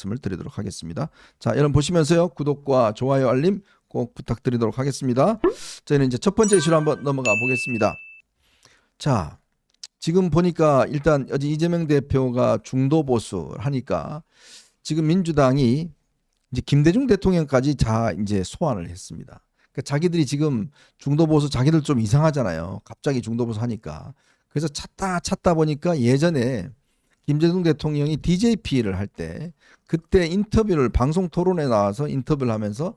말씀을 드리도록 하겠습니다. 자, 여러분 보시면서요. 구독과 좋아요, 알림 꼭 부탁드리도록 하겠습니다. 저희는 이제 첫 번째 이슈로 한번 넘어가 보겠습니다. 자, 지금 보니까 일단 어제 이재명 대표가 중도 보수 하니까 지금 민주당이 이제 김대중 대통령까지 다 이제 소환을 했습니다. 그러니까 자기들이 지금 중도 보수 자기들 좀 이상하잖아요. 갑자기 중도 보수 하니까. 그래서 찾다 보니까 예전에 김대중 대통령이 DJP를 할 때 그때 인터뷰를 방송 토론에 나와서 인터뷰를 하면서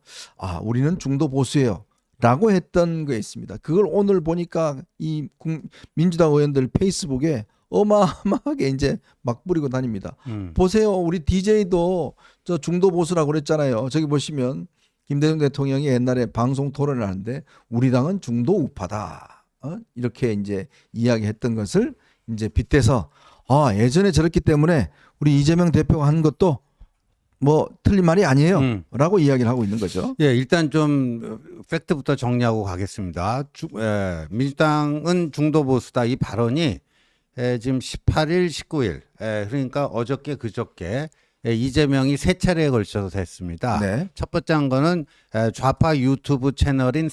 우리는 중도 보수예요 라고 했던 게 있습니다. 그걸 오늘 보니까 이 민주당 의원들 페이스북에 어마어마하게 이제 막 뿌리고 다닙니다. 보세요. 우리 DJ도 저 중도 보수라고 그랬잖아요. 저기 보시면 김대중 대통령이 옛날에 방송 토론을 하는데 우리 당은 중도 우파다. 이렇게 이제 이야기했던 것을 이제 빗대서 예전에 저랬기 때문에 우리 이재명 대표가 한 것도 뭐 틀린 말이 아니에요 라고 이야기를 하고 있는 거죠. 예, 일단 좀 팩트부터 정리하고 가겠습니다. 민주당은 중도 보수다 이 발언이 지금 18일, 19일 그러니까 어저께 그저께 이재명이 세 차례에 걸쳐서 했습니다. 네. 첫 번째 한 거는 좌파 유튜브 채널인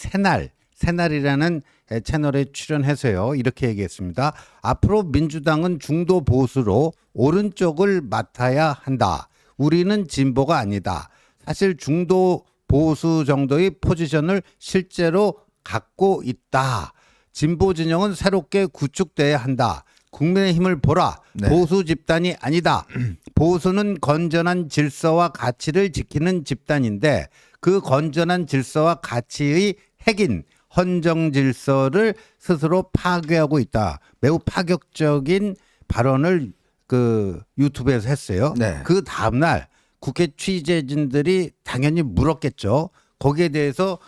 새날이라는 채널에 출연해서요. 이렇게 얘기했습니다. 앞으로 민주당은 중도 보수로 오른쪽을 맡아야 한다. 우리는 진보가 아니다. 사실 중도 보수 정도의 포지션을 실제로 갖고 있다. 진보 진영은 새롭게 구축돼야 한다. 국민의힘을 보라. 네. 보수 집단이 아니다. 보수는 건전한 질서와 가치를 지키는 집단인데 그 건전한 질서와 가치의 핵인 헌정 질서를 스스로 파괴하고 있다. 매우 파격적인 발언을 그 유튜브에서 했어요. 네. 그 다음날 국회 취재진들이 당연히 물었겠죠. 거기에 대해서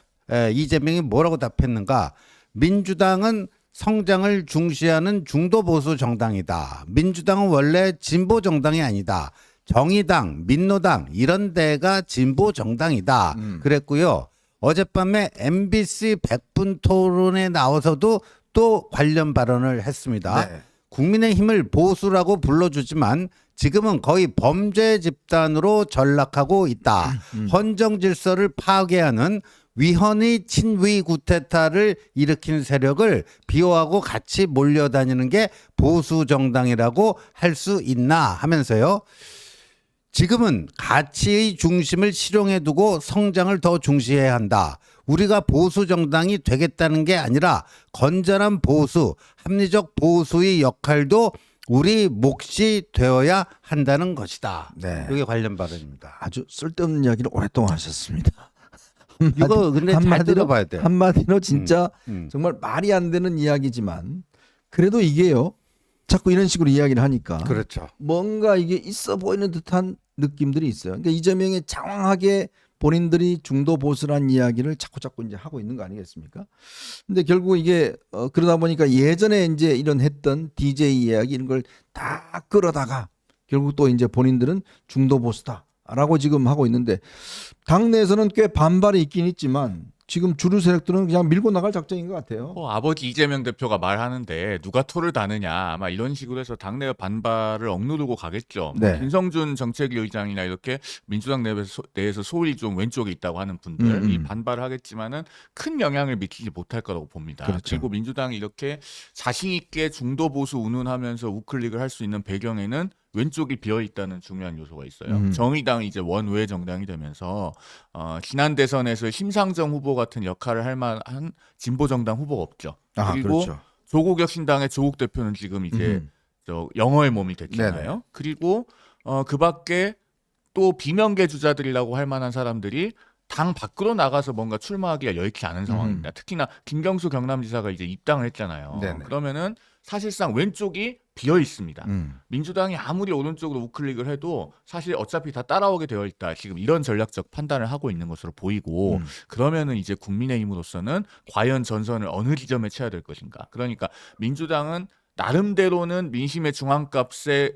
이재명이 뭐라고 답했는가. 민주당은 성장을 중시하는 중도 보수 정당이다. 민주당은 원래 진보 정당이 아니다. 정의당, 민노당 이런 데가 진보 정당이다. 그랬고요. 어젯밤에 MBC 100분 토론에 나와서도 또 관련 발언을 했습니다. 네. 국민의힘을 보수라고 불러주지만 지금은 거의 범죄 집단으로 전락하고 있다. 헌정 질서를 파괴하는 위헌의 친위 구테타를 일으킨 세력을 비호하고 같이 몰려다니는 게 보수 정당이라고 할 수 있나 하면서요. 지금은 가치의 중심을 실용해 두고 성장을 더 중시해야 한다. 우리가 보수 정당이 되겠다는 게 아니라 건전한 보수, 합리적 보수의 역할도 우리 몫이 되어야 한다는 것이다. 네. 이게 관련 발언입니다. 아주 쓸데없는 이야기를 오랫동안 하셨습니다. 이거 근데 잘 들어봐야 돼. 한마디로 진짜 정말 말이 안 되는 이야기지만 그래도 이게요. 자꾸 이런 식으로 이야기를 하니까 그렇죠. 뭔가 이게 있어 보이는 듯한 느낌들이 있어요. 그러니까 이재명이 장황하게 본인들이 중도 보수란 이야기를 자꾸 이제 하고 있는 거 아니겠습니까? 근데 결국 이게 그러다 보니까 예전에 이제 이런 했던 DJ 이야기 이런 걸 다 끌어다가 결국 또 이제 본인들은 중도 보수다라고 지금 하고 있는데 당내에서는 꽤 반발이 있긴 있지만 지금 주류 세력들은 그냥 밀고 나갈 작정인 것 같아요. 아버지 이재명 대표가 말하는데 누가 토를 다느냐 아마 이런 식으로 해서 당내 반발을 억누르고 가겠죠. 네. 김성준 정책위 의장이나 이렇게 민주당 내에서 소위 좀 왼쪽에 있다고 하는 분들이 반발을 하겠지만은 큰 영향을 미치지 못할 거라고 봅니다. 그렇죠. 그리고 민주당이 이렇게 자신 있게 중도 보수 운운하면서 우클릭을 할 수 있는 배경에는 왼쪽이 비어 있다는 중요한 요소가 있어요. 정의당이 이제 원외 정당이 되면서 지난 대선에서 심상정 후보 같은 역할을 할 만한 진보 정당 후보가 없죠. 그리고 그렇죠. 조국 혁신당의 조국 대표는 지금 이제 저 영어의 몸이 됐잖아요. 네네. 그리고 그밖에 또 비명계 주자들이라고 할 만한 사람들이 당 밖으로 나가서 뭔가 출마하기가 여의치 않은 상황입니다. 특히나 김경수 경남지사가 이제 입당을 했잖아요. 네네. 그러면은 사실상 왼쪽이 비어 있습니다. 민주당이 아무리 오른쪽으로 우클릭을 해도 사실 어차피 다 따라오게 되어 있다. 지금 이런 전략적 판단을 하고 있는 것으로 보이고 그러면은 이제 국민의힘으로서는 과연 전선을 어느 지점에 쳐야 될 것인가. 그러니까 민주당은 나름대로는 민심의 중앙값에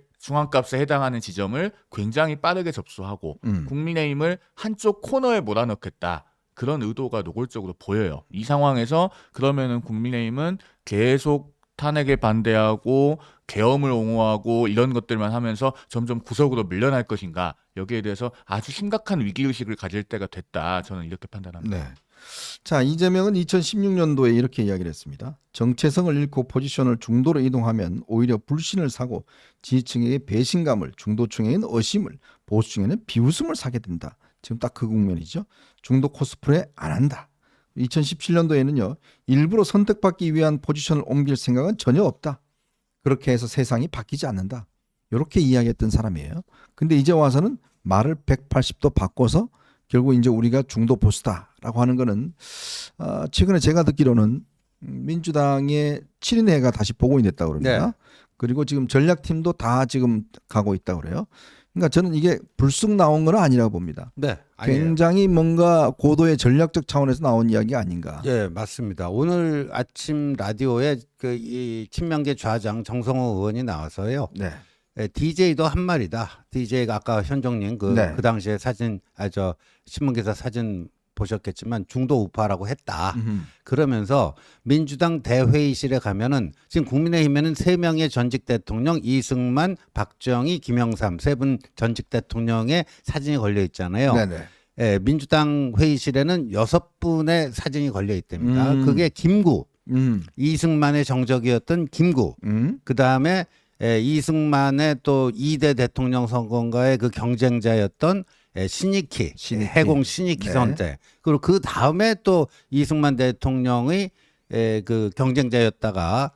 해당하는 지점을 굉장히 빠르게 접수하고 국민의힘을 한쪽 코너에 몰아넣겠다. 그런 의도가 노골적으로 보여요. 이 상황에서 그러면은 국민의힘은 계속 탄핵에 반대하고 계엄을 옹호하고 이런 것들만 하면서 점점 구석으로 밀려날 것인가. 여기에 대해서 아주 심각한 위기의식을 가질 때가 됐다. 저는 이렇게 판단합니다. 네. 자, 이재명은 2016년도에 이렇게 이야기를 했습니다. 정체성을 잃고 포지션을 중도로 이동하면 오히려 불신을 사고 지지층에게 배신감을, 중도층에게는 의심을, 보수층에는 비웃음을 사게 된다. 지금 딱 그 국면이죠. 중도 코스프레 안 한다. 2017년도에는요. 일부러 선택받기 위한 포지션을 옮길 생각은 전혀 없다. 그렇게 해서 세상이 바뀌지 않는다. 이렇게 이야기했던 사람이에요. 근데 이제 와서는 말을 180도 바꿔서 결국 이제 우리가 중도 보수다라고 하는 거는 최근에 제가 듣기로는 민주당의 7인회가 다시 복원이 됐다고 그럽니다. 네. 그리고 지금 전략팀도 다 지금 가고 있다고 그래요. 그러니까 저는 이게 불쑥 나온 건 아니라고 봅니다. 네, 아니에요. 굉장히 뭔가 고도의 전략적 차원에서 나온 이야기 아닌가. 예, 맞습니다. 오늘 아침 라디오에 이 친명계 좌장 정성호 의원이 나와서요. 네. DJ도 한 말이다. DJ가 아까 현정님 그 네. 당시에 사진 저 신문기사 사진 보셨겠지만 중도 우파라고 했다. 그러면서 민주당 대회의실에 가면은 지금 국민의힘에는 3명의 전직 대통령 이승만, 박정희, 김영삼 3분 전직 대통령의 사진이 걸려 있잖아요. 네네. 예, 민주당 회의실에는 6분의 사진이 걸려 있답니다. 그게 김구, 이승만의 정적이었던 김구. 그다음에 이승만의 또 2대 대통령 선거인가의 그 경쟁자였던 신익희, 해공 신익희 네. 선대. 그리고 그 다음에 또 이승만 대통령의 그 경쟁자였다가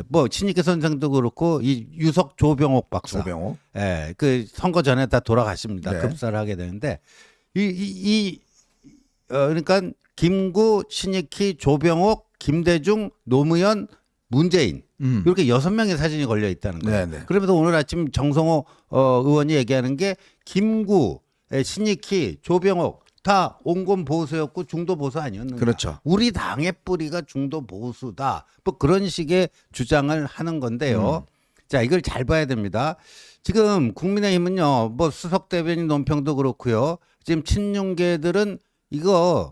뭐 신익희 선생도 그렇고 이 유석 조병옥 박사. 조병호. 그 선거 전에 다 돌아가십니다. 네. 급사를 하게 되는데 그러니까 김구, 신익희, 조병옥, 김대중, 노무현, 문재인 이렇게 6명의 사진이 걸려 있다는 거예요. 네네. 그러면서 오늘 아침 정성호 의원이 얘기하는 게 김구, 신익희, 조병옥 다 온건 보수였고 중도 보수 아니었는가. 그렇죠. 우리 당의 뿌리가 중도 보수다. 뭐 그런 식의 주장을 하는 건데요. 자, 이걸 잘 봐야 됩니다. 지금 국민의힘은요, 뭐 수석 대변인 논평도 그렇고요. 지금 친윤계들은 이거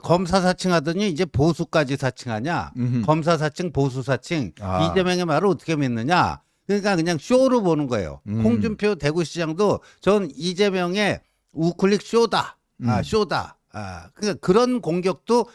검사 사칭하더니 이제 보수까지 사칭하냐? 검사 사칭, 보수 사칭. 아. 이재명의 말을 어떻게 믿느냐? 그러니까 그냥 쇼로 보는 거예요. 홍준표 대구시장도 전 이재명의 우클릭 쇼다. 쇼다. 그러니까 그런 공격도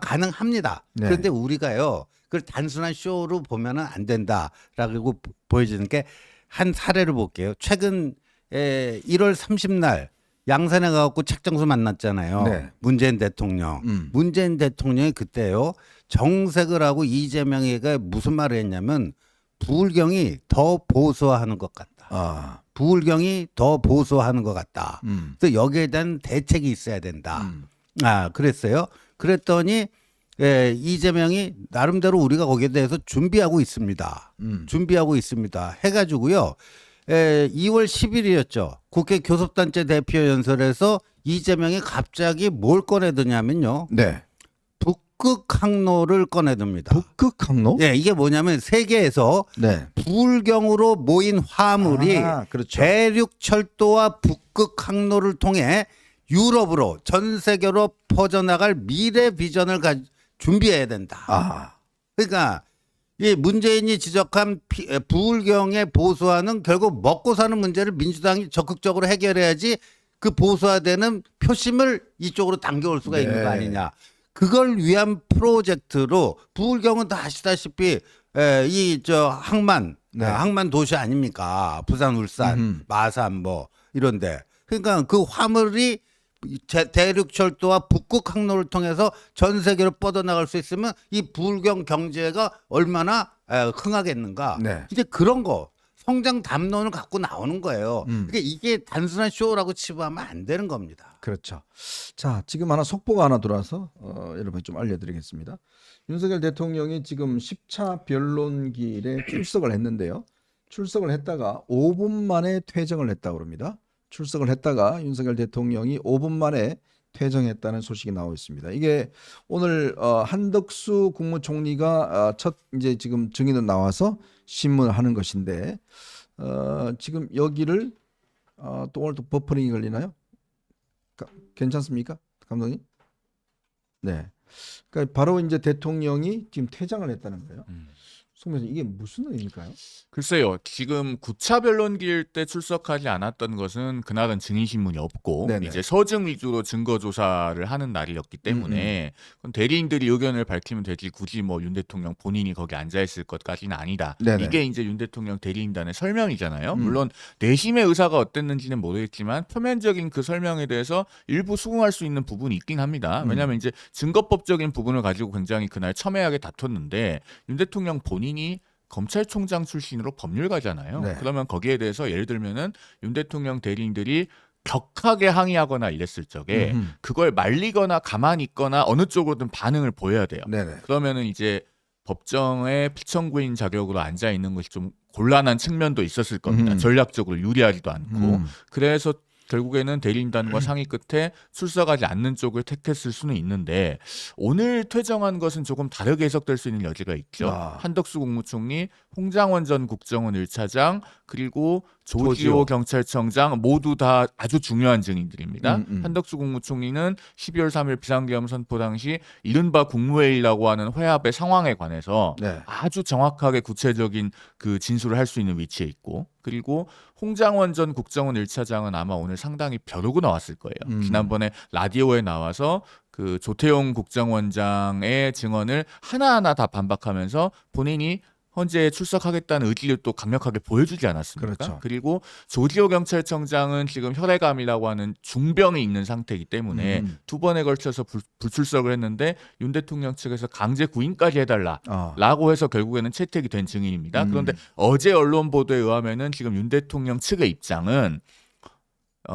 가능합니다. 네. 그런데 우리가요, 그걸 단순한 쇼로 보면은 안 된다라고 보여지는 게 한 사례를 볼게요. 최근 1월 30날 양산에 가갖고 책정수 만났잖아요. 네. 문재인 대통령. 문재인 대통령이 그때요, 정색을 하고 이재명이가 무슨 말을 했냐면 부울경이 더 보수화하는 것 같다. 부울경이 더 보수화하는 것 같다. 그래서 여기에 대한 대책이 있어야 된다. 그랬어요. 그랬더니 이재명이 나름대로 우리가 거기에 대해서 준비하고 있습니다. 준비하고 있습니다. 해가지고요. 2월 10일이었죠. 국회 교섭단체 대표 연설에서 이재명이 갑자기 뭘 꺼내드냐면요. 네. 북극 항로를 꺼내듭니다. 북극 항로? 예, 이게 뭐냐면 세계에서 네. 부울경으로 모인 화물이 그렇죠. 대륙 철도와 북극 항로를 통해 유럽으로 전 세계로 퍼져나갈 미래 비전을 준비해야 된다. 그러니까 이 문재인이 지적한 부울경의 보수화는 결국 먹고 사는 문제를 민주당이 적극적으로 해결해야지 그 보수화되는 표심을 이쪽으로 당겨올 수가 있는 거 아니냐. 그걸 위한 프로젝트로 부울경은 다 아시다시피 이 항만 항만 도시 아닙니까? 부산, 울산, 마산 뭐 이런데. 그러니까 그 화물이 대륙 철도와 북극 항로를 통해서 전 세계로 뻗어나갈 수 있으면 이 부울경 경제가 얼마나 흥하겠는가. 네. 이제 그런 거 성장 담론을 갖고 나오는 거예요. 그러니까 이게 단순한 쇼라고 치부하면 안 되는 겁니다. 그렇죠. 자, 지금 속보가 하나 들어와서 여러분 좀 알려드리겠습니다. 윤석열 대통령이 지금 10차 변론길에 출석을 했는데요. 출석을 했다가 5분 만에 퇴정을 했다고 합니다. 출석을 했다가 윤석열 대통령이 5분 만에 퇴정했다는 소식이 나오고 있습니다. 이게 오늘 한덕수 국무총리가 첫 이제 지금 증인으로 나와서 신문을 하는 것인데 지금 여기를 또 오늘 또 버퍼링이 걸리나요? 괜찮습니까, 감독님? 네. 그러니까 바로 이제 대통령이 지금 퇴장을 했다는 거예요. 송 변호사 이게 무슨 의미일까요? 글쎄요. 지금 9차 변론기일 때 출석하지 않았던 것은 그날은 증인신문이 없고 네네. 이제 서증 위주로 증거 조사를 하는 날이었기 때문에 그건 대리인들이 의견을 밝히면 되지 굳이 뭐 윤 대통령 본인이 거기 앉아 있을 것까지는 아니다. 네네. 이게 이제 윤 대통령 대리인단의 설명이잖아요. 물론 내심의 의사가 어땠는지는 모르겠지만 표면적인 그 설명에 대해서 일부 수긍할 수 있는 부분이 있긴 합니다. 왜냐하면 이제 증거법적인 부분을 가지고 굉장히 그날 첨예하게 다퉜는데 윤 대통령 본인이 검찰총장 출신으로 법률가잖아요. 네. 그러면 거기에 대해서 예를 들면은 윤 대통령 대리인들이 격하게 항의하거나 이랬을 적에 음흠. 그걸 말리거나 가만히 있거나 어느 쪽으로든 반응을 보여야 돼요. 네네. 그러면은 이제 법정에 피청구인 자격으로 앉아 있는 것이 좀 곤란한 측면도 있었을 겁니다. 전략적으로 유리하지도 않고. 그래서 결국에는 대리인단과 상의 끝에 출석하지 않는 쪽을 택했을 수는 있는데 오늘 퇴정한 것은 조금 다르게 해석될 수 있는 여지가 있죠. 아. 한덕수 국무총리, 홍장원 전 국정원 1차장 그리고 조지호 조지호 경찰청장 모두 다 아주 중요한 증인들입니다. 음. 한덕수 국무총리는 12월 3일 비상계엄 선포 당시 이른바 국무회의라고 하는 회합의 상황에 관해서 네. 아주 정확하게 구체적인 그 진술을 할 수 있는 위치에 있고 그리고 홍장원 전 국정원 1차장은 아마 오늘 상당히 벼르고 나왔을 거예요. 지난번에 라디오에 나와서 그 조태용 국정원장의 증언을 하나하나 다 반박하면서 본인이 헌재에 출석하겠다는 의지를 또 강력하게 보여주지 않았습니까? 그렇죠. 그리고 조지호 경찰청장은 지금 혈액암이라고 하는 중병이 있는 상태이기 때문에 두 번에 걸쳐서 불출석을 했는데 윤 대통령 측에서 강제 구인까지 해달라. 아. 라고 해서 결국에는 채택이 된 증인입니다. 그런데 어제 언론 보도에 의하면은 지금 윤 대통령 측의 입장은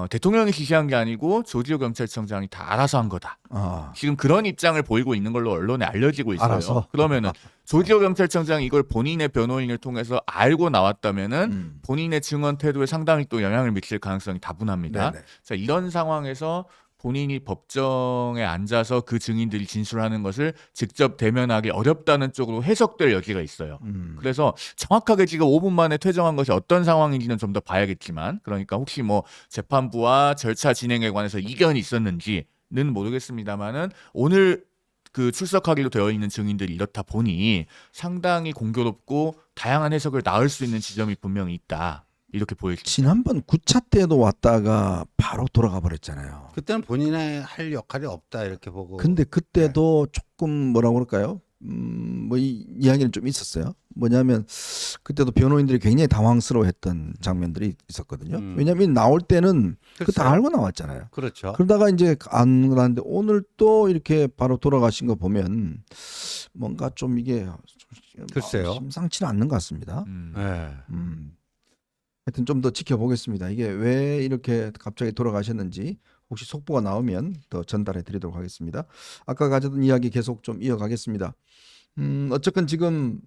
대통령이 지시한 게 아니고 조지호 경찰청장이 다 알아서 한 거다. 아. 지금 그런 입장을 보이고 있는 걸로 언론에 알려지고 있어요. 알아서? 그러면은 조지호 경찰청장이 이걸 본인의 변호인을 통해서 알고 나왔다면은 본인의 증언 태도에 상당히 또 영향을 미칠 가능성이 다분합니다. 네네. 자, 이런 상황에서 본인이 법정에 앉아서 그 증인들이 진술하는 것을 직접 대면하기 어렵다는 쪽으로 해석될 여지가 있어요. 그래서 정확하게 지금 5분 만에 퇴정한 것이 어떤 상황인지는 좀 더 봐야겠지만 그러니까 혹시 뭐 재판부와 절차 진행에 관해서 이견이 있었는지는 모르겠습니다만은 오늘 그 출석하기로 되어 있는 증인들이 이렇다 보니 상당히 공교롭고 다양한 해석을 낳을 수 있는 지점이 분명히 있다. 이렇게 보여집니다. 지난번 9차 때도 왔다가 바로 돌아가 버렸잖아요. 그때는 본인의 할 역할이 없다 이렇게 보고. 근데 그때도 조금 뭐라고 그럴까요? 뭐 이 이야기는 좀 있었어요. 뭐냐면 그때도 변호인들이 굉장히 당황스러워했던 장면들이 있었거든요. 왜냐하면 나올 때는 그 다 글쎄요. 알고 나왔잖아요. 그렇죠. 그러다가 이제 안 그러는데 오늘 또 이렇게 바로 돌아가신 거 보면 뭔가 좀 이게 글쎄요. 심상치는 않는 것 같습니다. 네. 하여튼 좀 더 지켜보겠습니다. 이게 왜 이렇게 갑자기 돌아가셨는지 혹시 속보가 나오면 더 전달해 드리도록 하겠습니다. 아까 가졌던 이야기 계속 좀 이어가겠습니다. 어쨌건 지금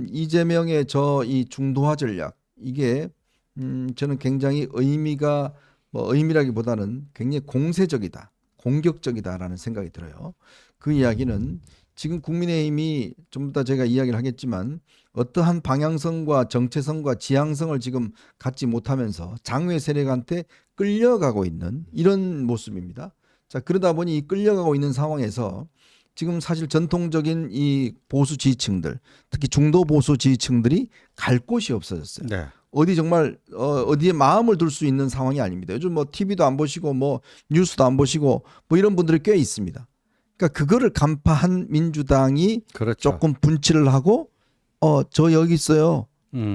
이재명의 저 이 중도화 전략 이게 저는 굉장히 의미가 뭐 의미라기보다는 굉장히 공세적이다, 공격적이다라는 생각이 들어요. 그 이야기는 지금 국민의힘이 좀 더 제가 이야기를 하겠지만 어떠한 방향성과 정체성과 지향성을 지금 갖지 못하면서 장외 세력한테 끌려가고 있는 이런 모습입니다. 자, 그러다 보니 이 끌려가고 있는 상황에서 지금 사실 전통적인 이 보수 지지층들, 특히 중도 보수 지지층들이 갈 곳이 없어졌어요. 네. 어디 정말 어디에 마음을 둘 수 있는 상황이 아닙니다. 요즘 뭐 TV도 안 보시고 뭐 뉴스도 안 보시고 뭐 이런 분들이 꽤 있습니다. 그러니까 그거를 간파한 민주당이 그렇죠. 조금 분치를 하고 저 여기 있어요.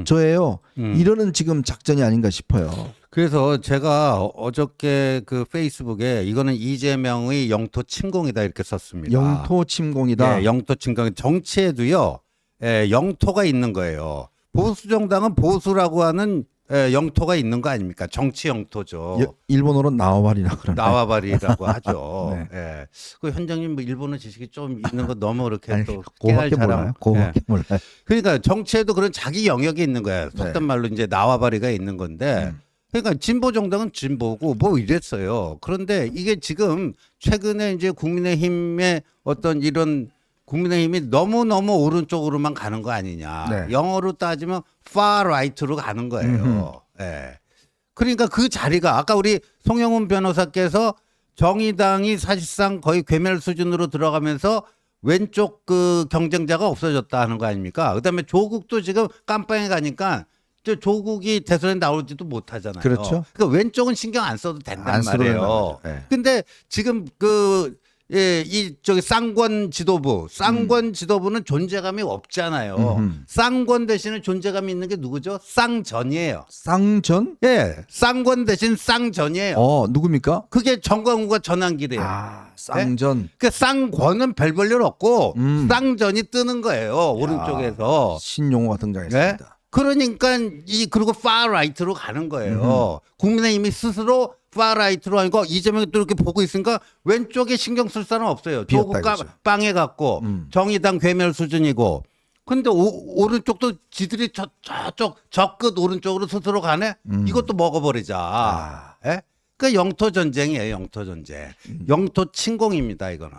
저예요. 이러는 지금 작전이 아닌가 싶어요. 그래서 제가 어저께 그 페이스북에 이거는 이재명의 영토 침공이다 이렇게 썼습니다. 영토 침공이다. 예, 영토 침공. 정치에도요, 영토가 있는 거예요. 보수 정당은 보수라고 하는 영토가 있는 거 아닙니까? 정치 영토죠. 일본어로 나와바리라 그러나요? 나와바리라고 하죠. 네. 예. 그 현장님 뭐 일본어 지식이 좀 있는 거 너무 그렇게 아니, 또 그거밖에 깨알 몰라요. 자랑. 그거밖에 몰라요. 그러니까 정치에도 그런 자기 영역이 있는 거야. 속된 네. 말로 이제 나와바리가 있는 건데. 그러니까 진보 정당은 진보고 뭐 이랬어요. 그런데 이게 지금 최근에 이제 국민의힘의 어떤 이런 국민의힘이 너무너무 오른쪽으로만 가는 거 아니냐. 네. 영어로 따지면 far right로 가는 거예요. 예. 그러니까 그 자리가 아까 우리 송영훈 변호사께서 정의당이 사실상 거의 괴멸 수준으로 들어가면서 왼쪽 그 경쟁자가 없어졌다 하는 거 아닙니까? 그다음에 조국도 지금 깜빵에 가니까 저 조국이 대선에 나올지도 못하잖아요. 그렇죠. 그러니까 왼쪽은 신경 안 써도 된단 안 써도 된단 말이에요. 말이죠. 예. 근데 지금 이 저기 쌍권 지도부는 존재감이 없잖아요. 음흠. 쌍권 대신에 존재감이 있는 게 누구죠? 쌍전이에요. 쌍전? 예, 쌍권 대신 쌍전이에요. 누굽니까? 그게 정광훈과 전환길이에요. 쌍전. 그 쌍권은 별 볼 없고 쌍전이 뜨는 거예요. 야, 오른쪽에서. 신용호가 등장했습니다. 그러니까 그리고 파라이트로 가는 거예요. 국민의힘이 스스로 파라이트로 하니까 이재명이 또 이렇게 보고 있으니까 왼쪽에 신경 쓸 사람 없어요. 비었다 조국과 이거죠. 빵에 갔고 정의당 괴멸 수준이고. 근데 오른쪽도 지들이 저쪽 적끝 오른쪽으로 스스로 가네. 이것도 먹어버리자. 예? 그 영토 전쟁이에요. 영토 전쟁. 영토 침공입니다. 이거는.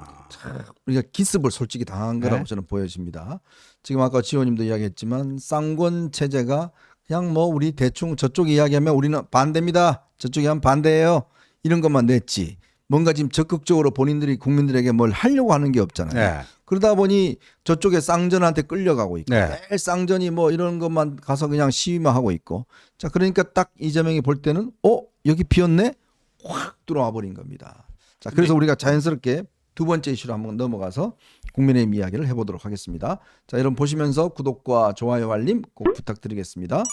우리가 기습을 솔직히 당한 거라고 네. 저는 보여집니다. 지금 아까 지호님도 이야기했지만 쌍권 체제가 그냥 뭐 우리 대충 저쪽 이야기하면 우리는 반대입니다. 저쪽이 하면 반대예요. 이런 것만 냈지. 뭔가 지금 적극적으로 본인들이 국민들에게 뭘 하려고 하는 게 없잖아요. 네. 그러다 보니 저쪽에 쌍전한테 끌려가고 있고 네. 매일 쌍전이 뭐 이런 것만 가서 그냥 시위만 하고 있고 자 그러니까 딱 이재명이 볼 때는 여기 비었네 확 들어와 버린 겁니다. 자 그래서 우리가 자연스럽게 두 번째 이슈로 한번 넘어가서 국민의힘 이야기를 해보도록 하겠습니다. 자 여러분 보시면서 구독과 좋아요 알림 꼭 부탁드리겠습니다.